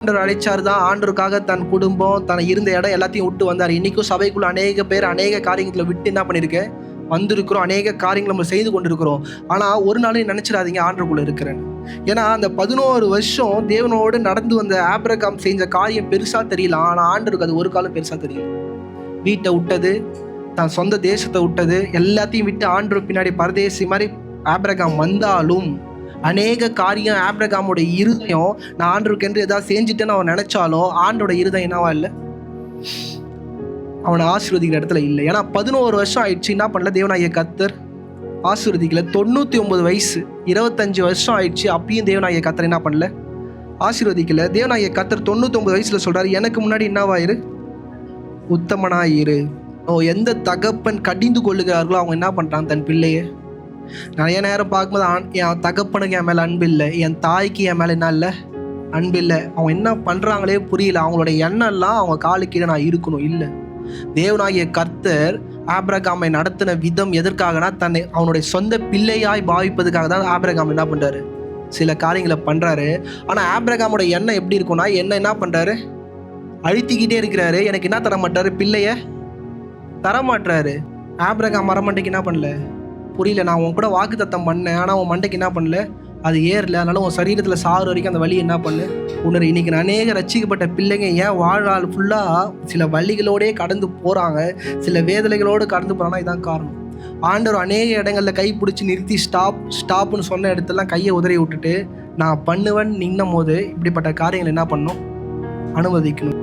ஆண்டவர் அழைச்சார் தான். ஆண்டவருக்காக தன் குடும்பம், தன் இருந்த இடம் எல்லாத்தையும் விட்டு வந்தார். இன்னைக்கும் சபைக்குள்ள அநேக பேர் அநேக காரியங்களை விட்டு என்ன பண்ணியிருக்கேன், வந்திருக்கிறோம். அநேக காரியங்களை நம்ம செய்து கொண்டிருக்கிறோம். ஆனால் ஒரு நாளையும் நினைச்சிடாதீங்க ஆண்டவருக்குள்ள இருக்கிறேன்னு. ஏன்னா அந்த 11 வருஷம் தேவனோடு நடந்து வந்த ஆபிரகாம் செஞ்ச காரியம் பெருசா தெரியலாம். ஆனால் ஆண்டவருக்கு அது ஒரு காலம் பெருசா தெரியல. வீட்டை விட்டது, தன் சொந்த தேசத்தை விட்டது, எல்லாத்தையும் விட்டு ஆண்டவர் பின்னாடி பரதேசி மாதிரி ஆபிரகாம் வந்தாலும் அநேக காரியம் ஆபிரகாமோட இருதயம், நான் ஆண்டவருக்கு என்று ஏதாவது செஞ்சுட்டேன்னு அவன் நினைச்சாலும் ஆண்டோட இருதயம் என்னவா இல்லை, அவனை ஆசீர்வதிக்கிற இடத்துல இல்லை. ஏன்னா 11 வருஷம் ஆயிடுச்சு, என்ன பண்ணல தேவனாகிய கர்த்தர் ஆசீர்வதிக்கல. 99 வயசு, 25 வருஷம் ஆயிடுச்சு, அப்பயும் தேவனாகிய கர்த்தர் என்ன பண்ணல, ஆசீர்வதிக்கல. தேவனாகிய கர்த்தர் 99 வயசுல சொல்றாரு, எனக்கு முன்னாடி என்னவாயிரு, உத்தமனாயிரு. எந்த தகப்பன் கடிந்து கொள்ளுகிறார்களோ அவங்க என்ன பண்றாங்க, தன் பிள்ளைய. நிறைய நேரம் பார்க்கும்போது என் தகப்பனுக்கு என் மேலே அன்பு இல்லை, என் தாய்க்கு என் மேலே என்ன இல்லை, அன்பு இல்லை. அவங்க என்ன பண்ணுறாங்களே புரியல. அவங்களோட எண்ணம்லாம் அவங்க காலுக்கு கீழே நான் இருக்கணும் இல்லை. தேவனாகிய கர்த்தர் ஆபிரகாமை நடத்தின விதம் எதற்காகனா, தன்னை அவனுடைய சொந்த பிள்ளையாய் பாவிப்பதுக்காக தான் ஆபிரகாம் என்ன பண்ணுறாரு, சில காரியங்களை பண்ணுறாரு. ஆனால் ஆபிரகாமோட எண்ணம் எப்படி இருக்கும்னா, என்ன பண்ணுறாரு, அழுத்திக்கிட்டே இருக்கிறாரு. எனக்கு என்ன தர மாட்டாரு, பிள்ளைய தரமாட்டுறாரு. ஆபிரகாம் மரமண்டைக்கு என்ன பண்ணல, புரியல. நான் உன் கூட வாக்குத்தத்தம் பண்ணேன், ஆனால் உன் மண்டைக்கு என்ன பண்ணல, அது ஏறல. அதனால உன் சரீரத்தில் சாறு வரைக்கும் அந்த வலி என்ன பண்ணு உணரு. இன்னைக்கு அநேக ரட்சிக்கப்பட்ட பிள்ளைங்க ஏன் வாழ்நாள் ஃபுல்லாக சில வழிகளோடே கடந்து போகிறாங்க, சில வேதனைகளோடு கடந்து போகிறாங்கன்னா இதான் காரணம். ஆண்டவர் அநேக இடங்களில் கை பிடிச்சி நிறுத்தி ஸ்டாப்னு சொன்ன இடத்துலாம் கையை உதறி விட்டுட்டு நான் பண்ணுவேன் நின்னும் போது இப்படிப்பட்ட காரியங்கள் என்ன பண்ணணும், அனுமதிக்கணும்.